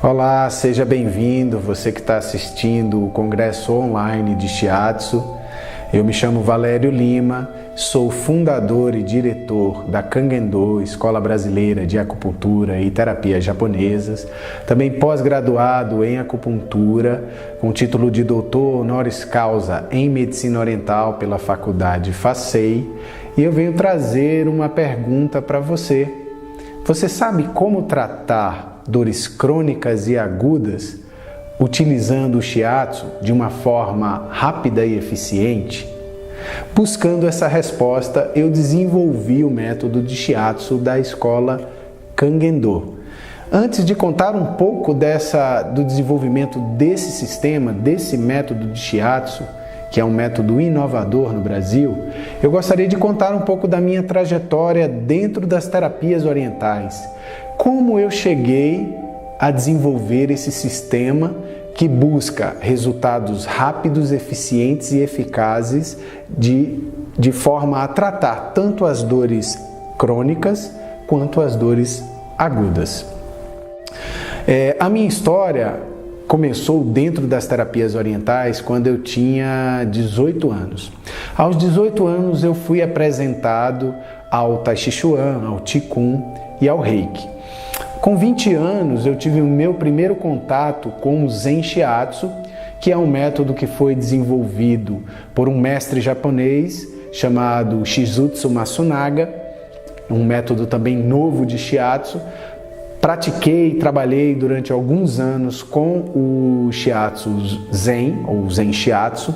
Olá, seja bem-vindo, você que está assistindo o Congresso Online de Shiatsu. Eu me chamo Valério Lima, sou fundador e diretor da Kangendo, Escola Brasileira de Acupuntura e Terapias Japonesas, também pós-graduado em acupuntura, com título de doutor honoris causa em Medicina Oriental pela Faculdade FACEI, e eu venho trazer uma pergunta para você. Você sabe como tratar dores crônicas e agudas utilizando o Shiatsu de uma forma rápida e eficiente? Buscando essa resposta, eu desenvolvi o método de Shiatsu da escola Kangendo. Antes de contar um pouco do desenvolvimento desse sistema, desse método de Shiatsu, que é um método inovador no Brasil, eu gostaria de contar um pouco da minha trajetória dentro das terapias orientais. Como eu cheguei a desenvolver esse sistema que busca resultados rápidos, eficientes e eficazes de forma a tratar tanto as dores crônicas quanto as dores agudas. A minha história começou dentro das terapias orientais quando eu tinha 18 anos. Aos 18 anos eu fui apresentado ao Tai Chi Chuan, ao Qigong e ao Reiki. Com 20 anos eu tive o meu primeiro contato com o Zen Shiatsu, que é um método que foi desenvolvido por um mestre japonês chamado Shizutsu Masunaga, um método também novo de Shiatsu. Pratiquei e trabalhei durante alguns anos com o Shiatsu Zen, ou Zen Shiatsu,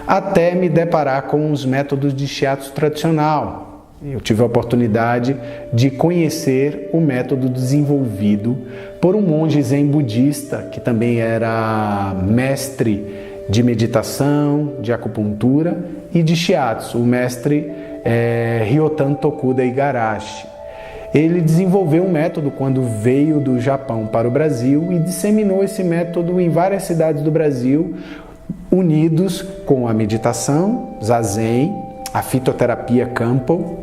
até me deparar com os métodos de Shiatsu tradicional. Eu tive a oportunidade de conhecer o método desenvolvido por um monge Zen budista, que também era mestre de meditação, de acupuntura e de Shiatsu, o mestre Ryotan Tokuda Igarashi. Ele desenvolveu um método quando veio do Japão para o Brasil e disseminou esse método em várias cidades do Brasil, unidos com a meditação, Zazen, a fitoterapia Kampo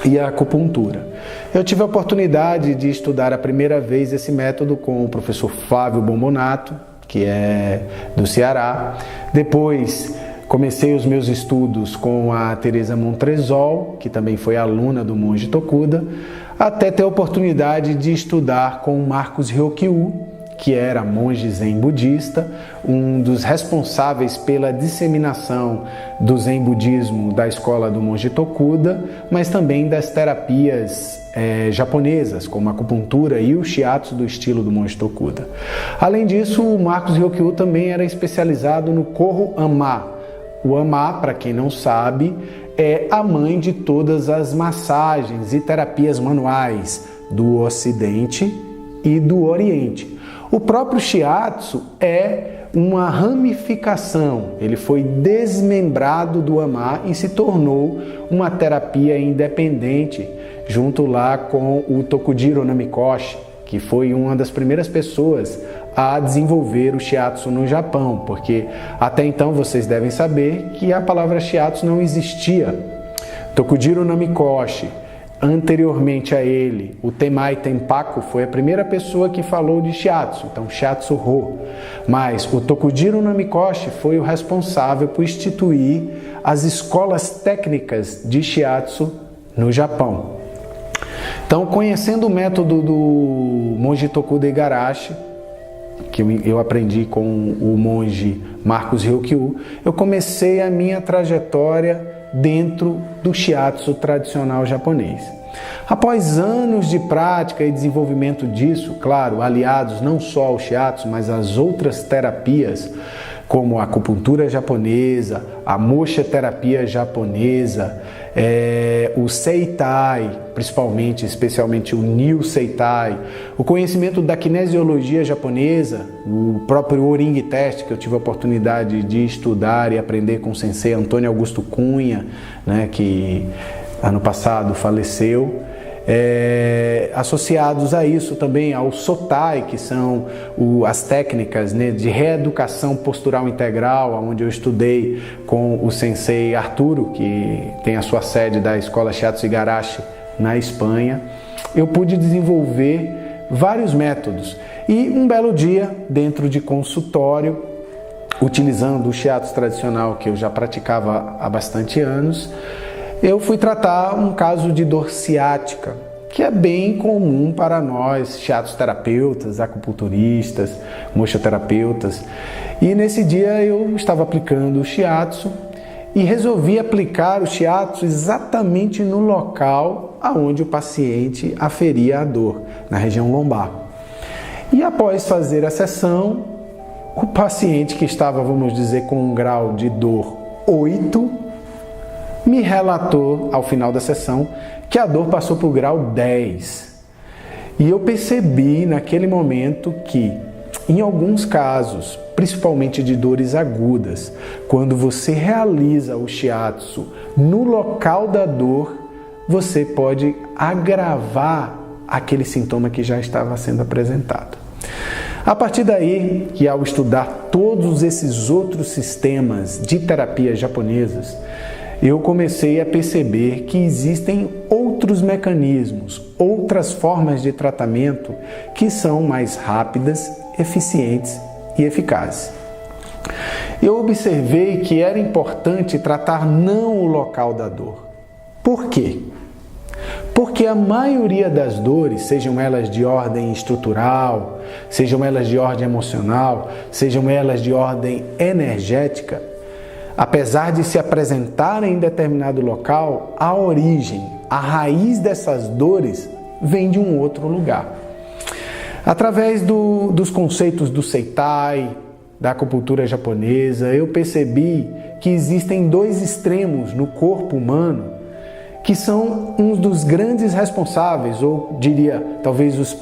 e a acupuntura. Eu tive a oportunidade de estudar a primeira vez esse método com o professor Flávio Bombonato, que é do Ceará. Depois comecei os meus estudos com a Teresa Montresol, que também foi aluna do monge Tokuda, até ter a oportunidade de estudar com o Marcos Ryokyu, que era monge Zen budista, um dos responsáveis pela disseminação do Zen budismo da escola do monge Tokuda, mas também das terapias japonesas, como a acupuntura e o Shiatsu do estilo do monge Tokuda. Além disso, o Marcos Ryokyu também era especializado no Koho Ama. O Ama, para quem não sabe, é a mãe de todas as massagens e terapias manuais do Ocidente e do Oriente. O próprio Shiatsu é uma ramificação, ele foi desmembrado do Ama e se tornou uma terapia independente, junto lá com o Tokujiro Namikoshi, que foi uma das primeiras pessoas a desenvolver o Shiatsu no Japão, porque até então vocês devem saber que a palavra Shiatsu não existia. Tokujiro Namikoshi, anteriormente a ele, o Temai Tempaku foi a primeira pessoa que falou de Shiatsu, então Shiatsu Ho. Mas o Tokujiro Namikoshi foi o responsável por instituir as escolas técnicas de Shiatsu no Japão. Então, conhecendo o método do monge Tokuda Igarashi, que eu aprendi com o monge Marcos Ryokyu, eu comecei a minha trajetória dentro do Shiatsu tradicional japonês. Após anos de prática e desenvolvimento disso, claro, aliados não só ao Shiatsu, mas às outras terapias, como a acupuntura japonesa, a mocha terapia japonesa, o Seitai, especialmente o New Seitai, o conhecimento da kinesiologia japonesa, o próprio O-Ring Test, que eu tive a oportunidade de estudar e aprender com o sensei Antônio Augusto Cunha, né, que ano passado faleceu. Associados a isso também ao Sotai, que são as técnicas, né, de reeducação postural integral, onde eu estudei com o sensei Arturo, que tem a sua sede da escola Shiatsu Igarashi na Espanha. Eu pude desenvolver vários métodos. E um belo dia, dentro de consultório, utilizando o shiatsu tradicional que eu já praticava há bastante anos, eu fui tratar um caso de dor ciática, que é bem comum para nós, shiatsu terapeutas, acupunturistas, mochoterapeutas. E nesse dia eu estava aplicando o shiatsu e resolvi aplicar o shiatsu exatamente no local aonde o paciente aferia a dor, na região lombar. E após fazer a sessão, o paciente que estava, vamos dizer, com um grau de dor 8, me relatou ao final da sessão que a dor passou para o grau 10. E eu percebi naquele momento que, em alguns casos, principalmente de dores agudas, quando você realiza o shiatsu no local da dor, você pode agravar aquele sintoma que já estava sendo apresentado. A partir daí, que ao estudar todos esses outros sistemas de terapia japonesas, eu comecei a perceber que existem outros mecanismos, outras formas de tratamento que são mais rápidas, eficientes e eficazes. Eu observei que era importante tratar não o local da dor. Por quê? Porque a maioria das dores, sejam elas de ordem estrutural, sejam elas de ordem emocional, sejam elas de ordem energética, apesar de se apresentarem em determinado local, a origem, a raiz dessas dores vem de um outro lugar. Através dos conceitos do Seitai, da acupuntura japonesa, eu percebi que existem dois extremos no corpo humano que são um dos grandes responsáveis, ou diria, talvez os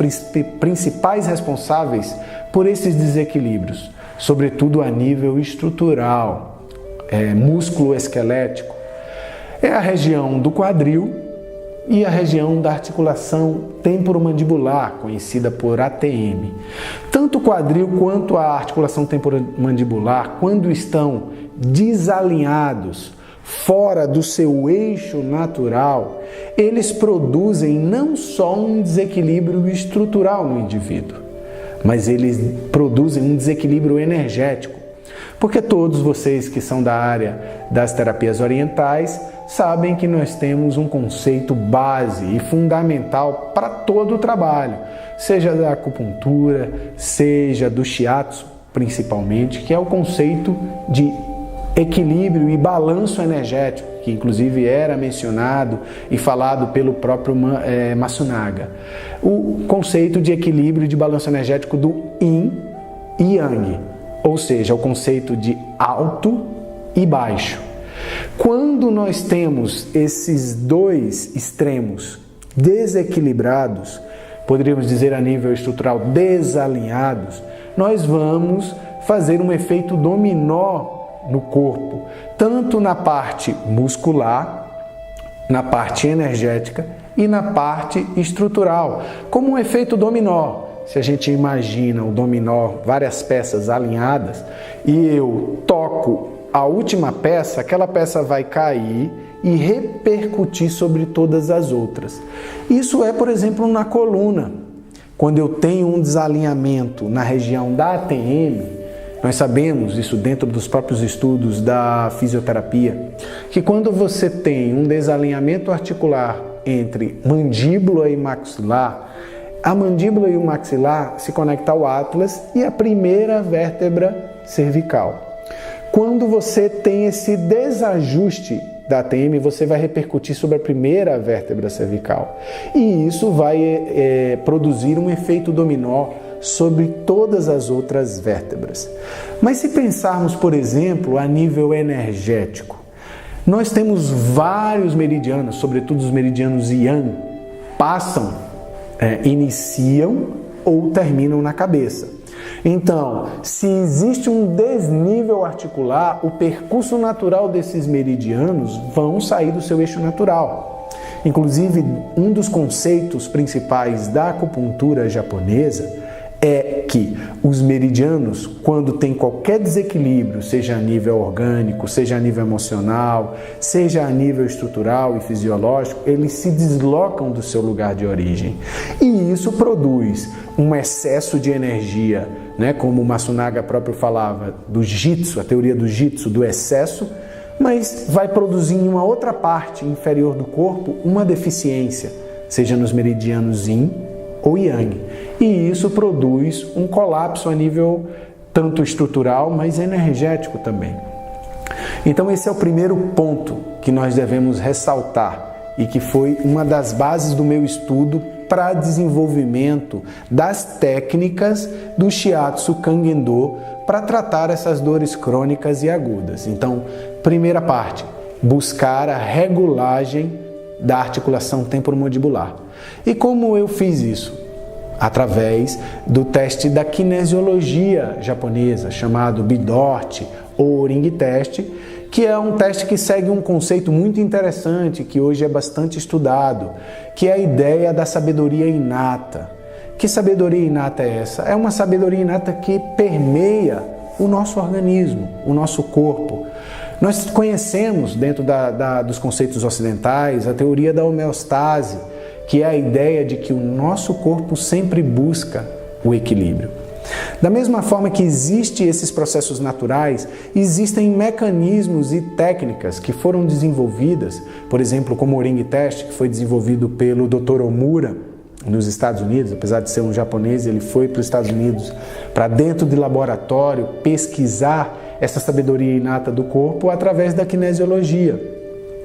principais responsáveis por esses desequilíbrios, sobretudo a nível estrutural, músculo-esquelético. É a região do quadril e a região da articulação temporomandibular, conhecida por ATM. Tanto o quadril quanto a articulação temporomandibular, quando estão desalinhados, fora do seu eixo natural, eles produzem não só um desequilíbrio estrutural no indivíduo, mas eles produzem um desequilíbrio energético. Porque todos vocês que são da área das terapias orientais sabem que nós temos um conceito base e fundamental para todo o trabalho, seja da acupuntura, seja do shiatsu principalmente, que é o conceito de equilíbrio e balanço energético, que inclusive era mencionado e falado pelo próprio Matsunaga. O conceito de equilíbrio e de balanço energético do Yin e Yang, ou seja, o conceito de alto e baixo. Quando nós temos esses dois extremos desequilibrados, poderíamos dizer a nível estrutural desalinhados, nós vamos fazer um efeito dominó no corpo, tanto na parte muscular, na parte energética e na parte estrutural, como um efeito dominó. Se a gente imagina o dominó, várias peças alinhadas, e eu toco a última peça, aquela peça vai cair e repercutir sobre todas as outras. Isso é, por exemplo, na coluna. Quando eu tenho um desalinhamento na região da ATM, nós sabemos isso dentro dos próprios estudos da fisioterapia, que quando você tem um desalinhamento articular entre mandíbula e maxilar, a mandíbula e o maxilar se conectam ao atlas e a primeira vértebra cervical. Quando você tem esse desajuste da ATM, você vai repercutir sobre a primeira vértebra cervical. E isso vai produzir um efeito dominó sobre todas as outras vértebras. Mas se pensarmos, por exemplo, a nível energético, nós temos vários meridianos, sobretudo os meridianos Yang, iniciam ou terminam na cabeça. Então, se existe um desnível articular, o percurso natural desses meridianos vão sair do seu eixo natural. Inclusive, um dos conceitos principais da acupuntura japonesa é que os meridianos, quando tem qualquer desequilíbrio, seja a nível orgânico, seja a nível emocional, seja a nível estrutural e fisiológico, eles se deslocam do seu lugar de origem. E isso produz um excesso de energia, né? Como o Matsunaga próprio falava, do Jitsu, a teoria do Jitsu, do excesso, mas vai produzir em uma outra parte inferior do corpo uma deficiência, seja nos meridianos Yin ou Yang. E isso produz um colapso a nível tanto estrutural, mas energético também. Então esse é o primeiro ponto que nós devemos ressaltar e que foi uma das bases do meu estudo para desenvolvimento das técnicas do Shiatsu Kangen-do para tratar essas dores crônicas e agudas. Então, primeira parte, buscar a regulagem da articulação temporomandibular. E como eu fiz isso? Através do teste da kinesiologia japonesa, chamado Bidort ou Ring Test, que é um teste que segue um conceito muito interessante, que hoje é bastante estudado, que é a ideia da sabedoria inata. Que sabedoria inata é essa? É uma sabedoria inata que permeia o nosso organismo, o nosso corpo. Nós conhecemos, dentro dos conceitos ocidentais, a teoria da homeostase, que é a ideia de que o nosso corpo sempre busca o equilíbrio. Da mesma forma que existem esses processos naturais, existem mecanismos e técnicas que foram desenvolvidas, por exemplo, como o Ring Test, que foi desenvolvido pelo Dr. Omura nos Estados Unidos. Apesar de ser um japonês, ele foi para os Estados Unidos para dentro de laboratório pesquisar essa sabedoria inata do corpo através da kinesiologia.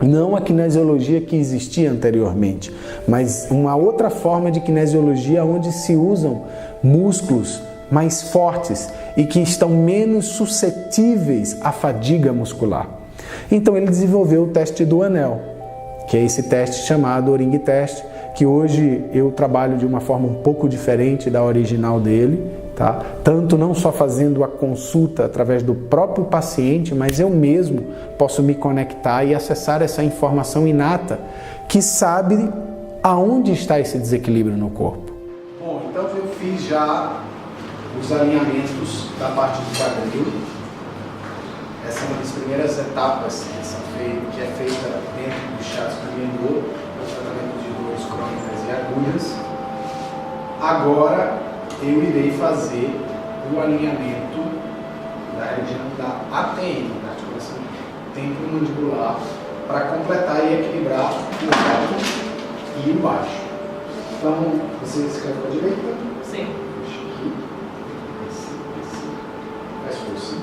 Não a kinesiologia que existia anteriormente, mas uma outra forma de kinesiologia onde se usam músculos mais fortes e que estão menos suscetíveis à fadiga muscular. Então ele desenvolveu o teste do anel, que é esse teste chamado Ring Test, que hoje eu trabalho de uma forma um pouco diferente da original dele, tá? Tanto não só fazendo a consulta através do próprio paciente, mas eu mesmo posso me conectar e acessar essa informação inata que sabe aonde está esse desequilíbrio no corpo. Bom, então eu fiz já os alinhamentos da parte do quadril. Essa é uma das primeiras etapas que é feita dentro do Shiatsu Kangen-do, o tratamento de dores crônicas e agudas. Agora eu irei fazer o alinhamento da região da ATM, da articulação temporomandibular, para completar e equilibrar o alto e o baixo. Então, você escreve para a direita? Sim. Deixa aqui. Faz força.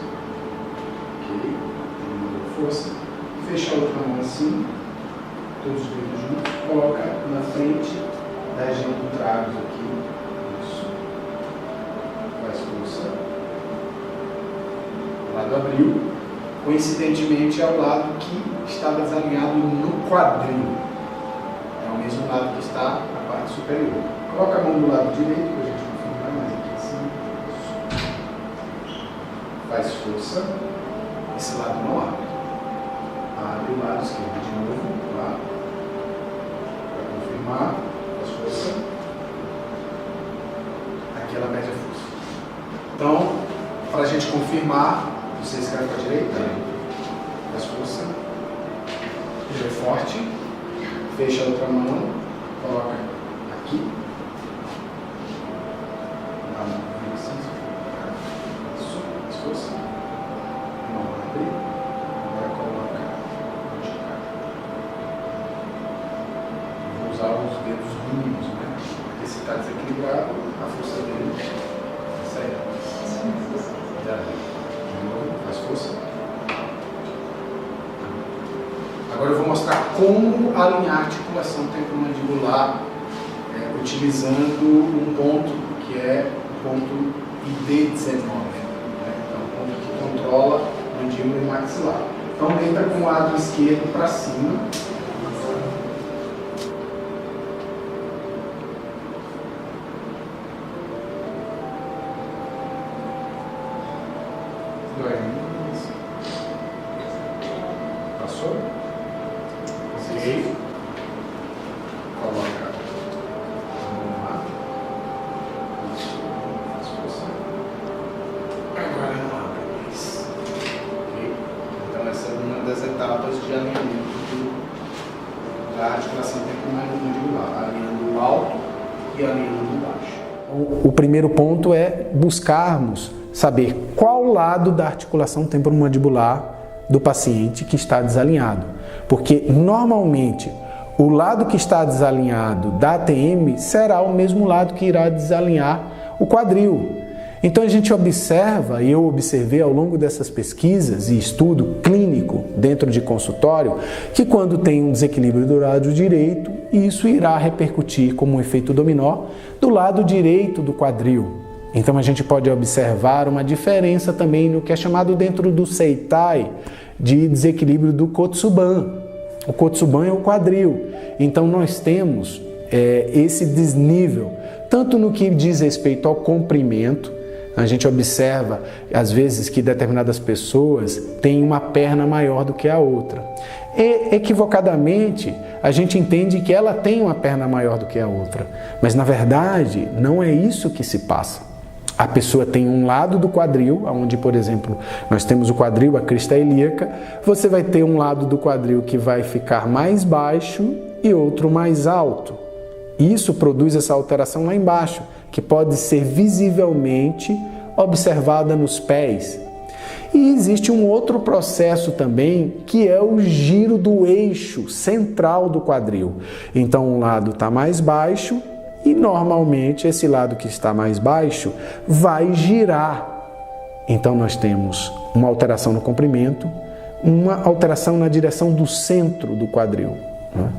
Ok. Força. Fecha a outra mão assim. Todos os dedos juntos. Coloca na frente da região do tragus aqui. Isso. Faz força. O lado abriu. Coincidentemente é o lado que está desalinhado no quadril. É o mesmo lado que está na parte superior. Coloca a mão do lado direito para a gente confirmar mais aqui assim. Faz força. Esse lado não abre. Abre o lado esquerdo de novo. Lá. Para confirmar. Faz força. Aqui ela mede a força. Então, para a gente confirmar, você escreve para a direita. Faz força. Puxa forte. Fecha a outra mão. Coloca aqui. A mão vem assim. Isso. Faz força. Não abre. Agora coloca onde cai. Vou usar os dedos mínimos, né? Porque se está desequilibrado, a força dele vai sair. Já viu. Faz força. Agora eu vou mostrar como alinhar a articulação temporomandibular utilizando um ponto que é o ponto ID19, né? Então, o ponto que controla o mandíbula e o maxilar. Então, deita com o lado esquerdo para cima. Passou? Ok. Coloca a mão lá. Isso. da articulação temporomandibular, alinhando o alto e alinhando o baixo. O primeiro ponto é buscarmos saber qual lado da articulação temporomandibular do paciente que está desalinhado, porque normalmente o lado que está desalinhado da ATM será o mesmo lado que irá desalinhar o quadril. Então a gente observa, e eu observei ao longo dessas pesquisas e estudo clínico dentro de consultório, que quando tem um desequilíbrio do lado direito, isso irá repercutir como um efeito dominó do lado direito do quadril. Então a gente pode observar uma diferença também no que é chamado dentro do Seitai de desequilíbrio do Kotsuban. O Kotsuban é o quadril. Então nós temos esse desnível, tanto no que diz respeito ao comprimento. A gente observa, às vezes, que determinadas pessoas têm uma perna maior do que a outra. E, equivocadamente, a gente entende que ela tem uma perna maior do que a outra. Mas, na verdade, não é isso que se passa. A pessoa tem um lado do quadril, onde, por exemplo, nós temos o quadril, a crista ilíaca. Você vai ter um lado do quadril que vai ficar mais baixo e outro mais alto. Isso produz essa alteração lá embaixo, que pode ser visivelmente observada nos pés. E existe um outro processo também, que é o giro do eixo central do quadril. Então, um lado está mais baixo e, normalmente, esse lado que está mais baixo vai girar. Então, nós temos uma alteração no comprimento, uma alteração na direção do centro do quadril, né?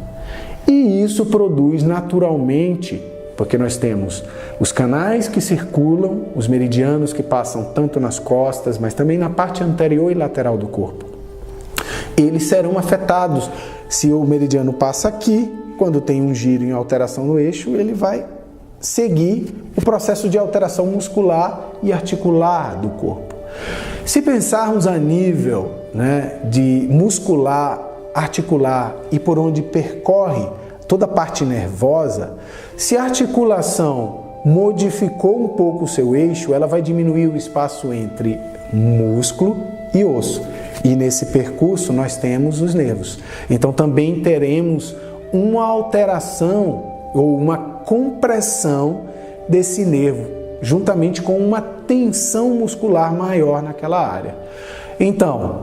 E isso produz naturalmente, porque nós temos os canais que circulam, os meridianos que passam tanto nas costas, mas também na parte anterior e lateral do corpo. Eles serão afetados. Se o meridiano passa aqui, quando tem um giro em alteração no eixo, ele vai seguir o processo de alteração muscular e articular do corpo. Se pensarmos a nível, de muscular, articular e por onde percorre toda a parte nervosa, se a articulação modificou um pouco o seu eixo, ela vai diminuir o espaço entre músculo e osso. E nesse percurso nós temos os nervos. Então também teremos uma alteração ou uma compressão desse nervo, juntamente com uma tensão muscular maior naquela área. Então,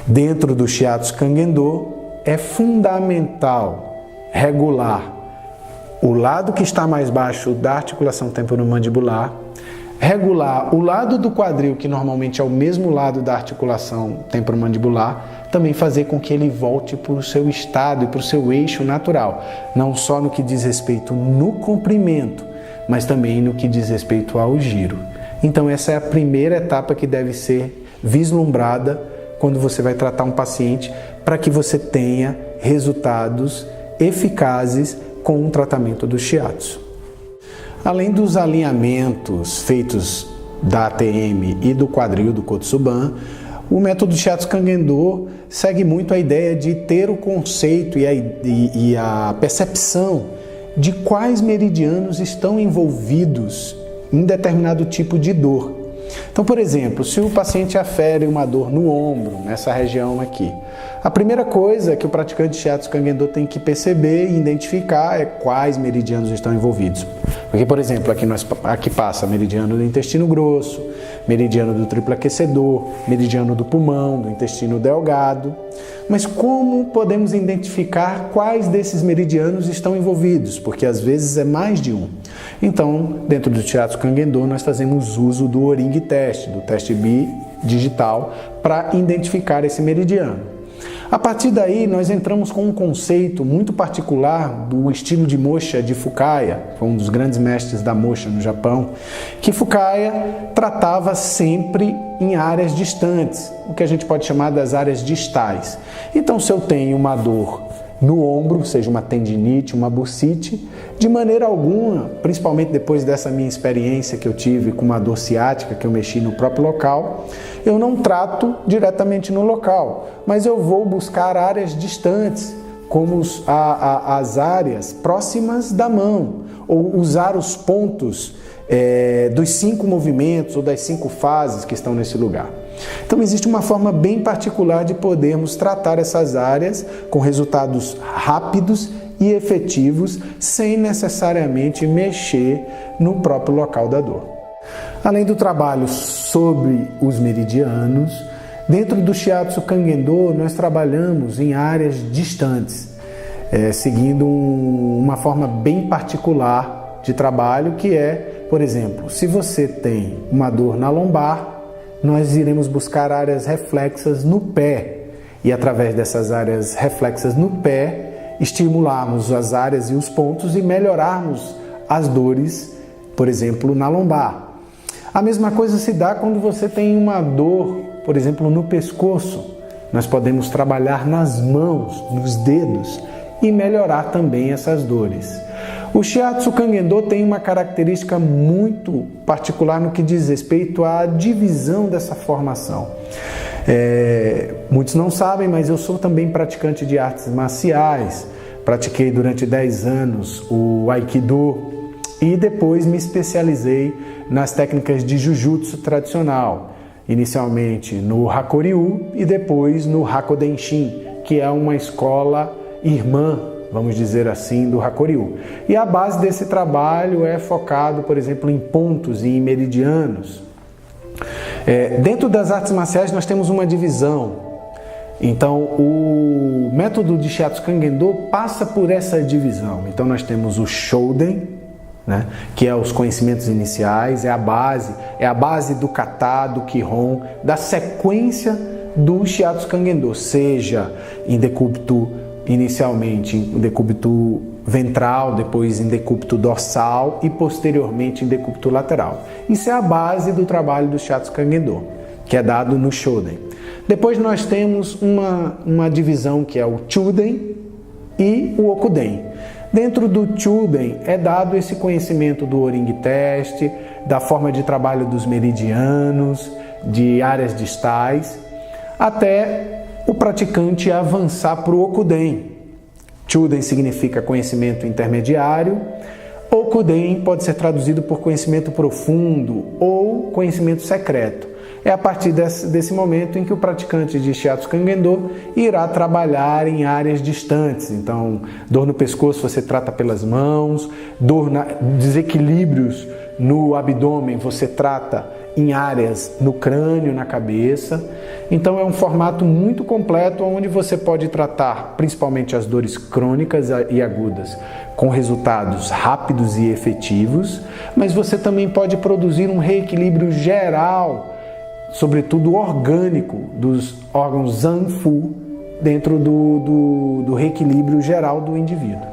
dentro do Shiatsu Kangen-do, é fundamental regular o lado que está mais baixo da articulação temporomandibular, regular o lado do quadril, que normalmente é o mesmo lado da articulação temporomandibular, também fazer com que ele volte para o seu estado e para o seu eixo natural, não só no que diz respeito no comprimento, mas também no que diz respeito ao giro. Então essa é a primeira etapa que deve ser vislumbrada quando você vai tratar um paciente, para que você tenha resultados eficazes com o tratamento do Shiatsu. Além dos alinhamentos feitos da ATM e do quadril do Kotsuban, o método Shiatsu Kangen-do segue muito a ideia de ter o conceito e a percepção de quais meridianos estão envolvidos em determinado tipo de dor. Então, por exemplo, se o paciente afere uma dor no ombro, nessa região aqui, a primeira coisa que o praticante de Shiatsu Kangen-do tem que perceber e identificar é quais meridianos estão envolvidos. Porque, por exemplo, aqui passa meridiano do intestino grosso, meridiano do triplo aquecedor, meridiano do pulmão, do intestino delgado. Mas como podemos identificar quais desses meridianos estão envolvidos? Porque às vezes é mais de um. Então, dentro do Shiatsu Kangen-do, nós fazemos uso do O-Ring Test, do teste bidigital, para identificar esse meridiano. A partir daí, nós entramos com um conceito muito particular do estilo de Mosha de Fukaya, foi um dos grandes mestres da Mosha no Japão, que Fukaya tratava sempre em áreas distantes, o que a gente pode chamar das áreas distais. Então, se eu tenho uma dor no ombro, seja uma tendinite, uma bursite, de maneira alguma, principalmente depois dessa minha experiência que eu tive com uma dor ciática, que eu mexi no próprio local, eu não trato diretamente no local, mas eu vou buscar áreas distantes, como as áreas próximas da mão, ou usar os pontos dos 5 movimentos ou das 5 fases que estão nesse lugar. Então existe uma forma bem particular de podermos tratar essas áreas com resultados rápidos e efetivos, sem necessariamente mexer no próprio local da dor. Além do trabalho sobre os meridianos, dentro do Shiatsu Kangen-do nós trabalhamos em áreas distantes, seguindo uma forma bem particular de trabalho, que é, por exemplo, se você tem uma dor na lombar, nós iremos buscar áreas reflexas no pé e, através dessas áreas reflexas no pé, estimularmos as áreas e os pontos e melhorarmos as dores, por exemplo, na lombar. A mesma coisa se dá quando você tem uma dor, por exemplo, no pescoço. Nós podemos trabalhar nas mãos, nos dedos e melhorar também essas dores. O Shiatsu Kangen-do tem uma característica muito particular no que diz respeito à divisão dessa formação. Muitos não sabem, mas eu sou também praticante de artes marciais. Pratiquei durante 10 anos o Aikido e depois me especializei nas técnicas de Jujutsu tradicional. Inicialmente no Hakoryu e depois no Hakodenshin, que é uma escola irmã, vamos dizer assim, do Hakoryu. E a base desse trabalho é focado, por exemplo, em pontos e em meridianos. Dentro das artes marciais nós temos uma divisão. Então, o método de Shiatsu Kangen-do passa por essa divisão. Então, nós temos o Shoden, né, que é os conhecimentos iniciais, é a base do kata, do kihon, da sequência do Shiatsu Kangen-do, seja em decúbito inicialmente em decúbito ventral, depois em decúbito dorsal e posteriormente em decúbito lateral. Isso é a base do trabalho do Shiatsu Kangen-do, que é dado no Shoden. Depois nós temos uma divisão que é o Chuden e o Okuden. Dentro do Chuden é dado esse conhecimento do O-Ring Test, da forma de trabalho dos meridianos, de áreas distais, até o praticante avançar para o Okuden. Chuden significa conhecimento intermediário, Okuden pode ser traduzido por conhecimento profundo ou conhecimento secreto. É a partir desse momento em que o praticante de Shiatsu Kangen-do irá trabalhar em áreas distantes. Então, dor no pescoço você trata pelas mãos, desequilíbrios no abdômen você trata em áreas no crânio, na cabeça. Então é um formato muito completo onde você pode tratar principalmente as dores crônicas e agudas com resultados rápidos e efetivos, mas você também pode produzir um reequilíbrio geral, sobretudo orgânico, dos órgãos Zanfu dentro do reequilíbrio geral do indivíduo.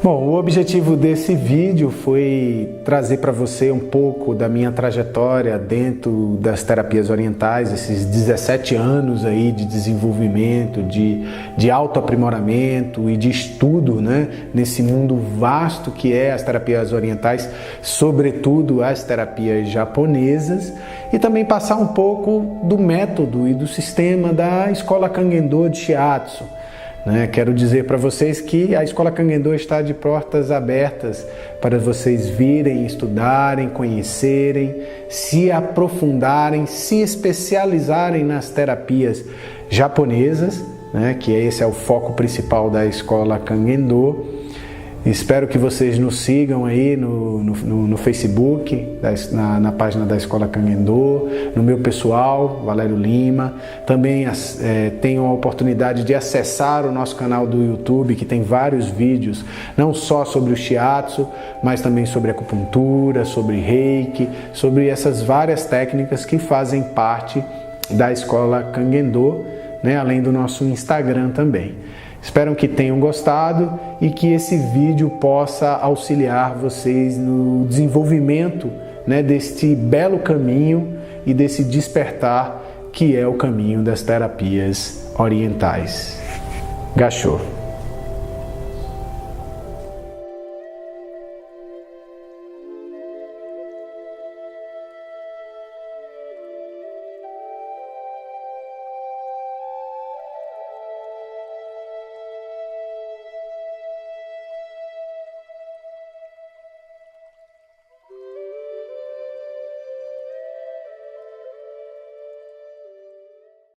Bom, o objetivo desse vídeo foi trazer para você um pouco da minha trajetória dentro das terapias orientais, esses 17 anos aí de desenvolvimento, de autoaprimoramento e de estudo, né, nesse mundo vasto que é as terapias orientais, sobretudo as terapias japonesas, e também passar um pouco do método e do sistema da Escola Kangen-do de Shiatsu. Quero dizer para vocês que a Escola Kangen-do está de portas abertas para vocês virem, estudarem, conhecerem, se aprofundarem, se especializarem nas terapias japonesas, que esse é o foco principal da Escola Kangen-do. Espero que vocês nos sigam aí no Facebook, na página da Escola Kangen-do, no meu pessoal, Valério Lima. Também tenham a oportunidade de acessar o nosso canal do YouTube, que tem vários vídeos, não só sobre o Shiatsu, mas também sobre acupuntura, sobre Reiki, sobre essas várias técnicas que fazem parte da Escola Kangen-do, além do nosso Instagram também. Espero que tenham gostado e que esse vídeo possa auxiliar vocês no desenvolvimento, deste belo caminho e desse despertar que é o caminho das terapias orientais. Gachô.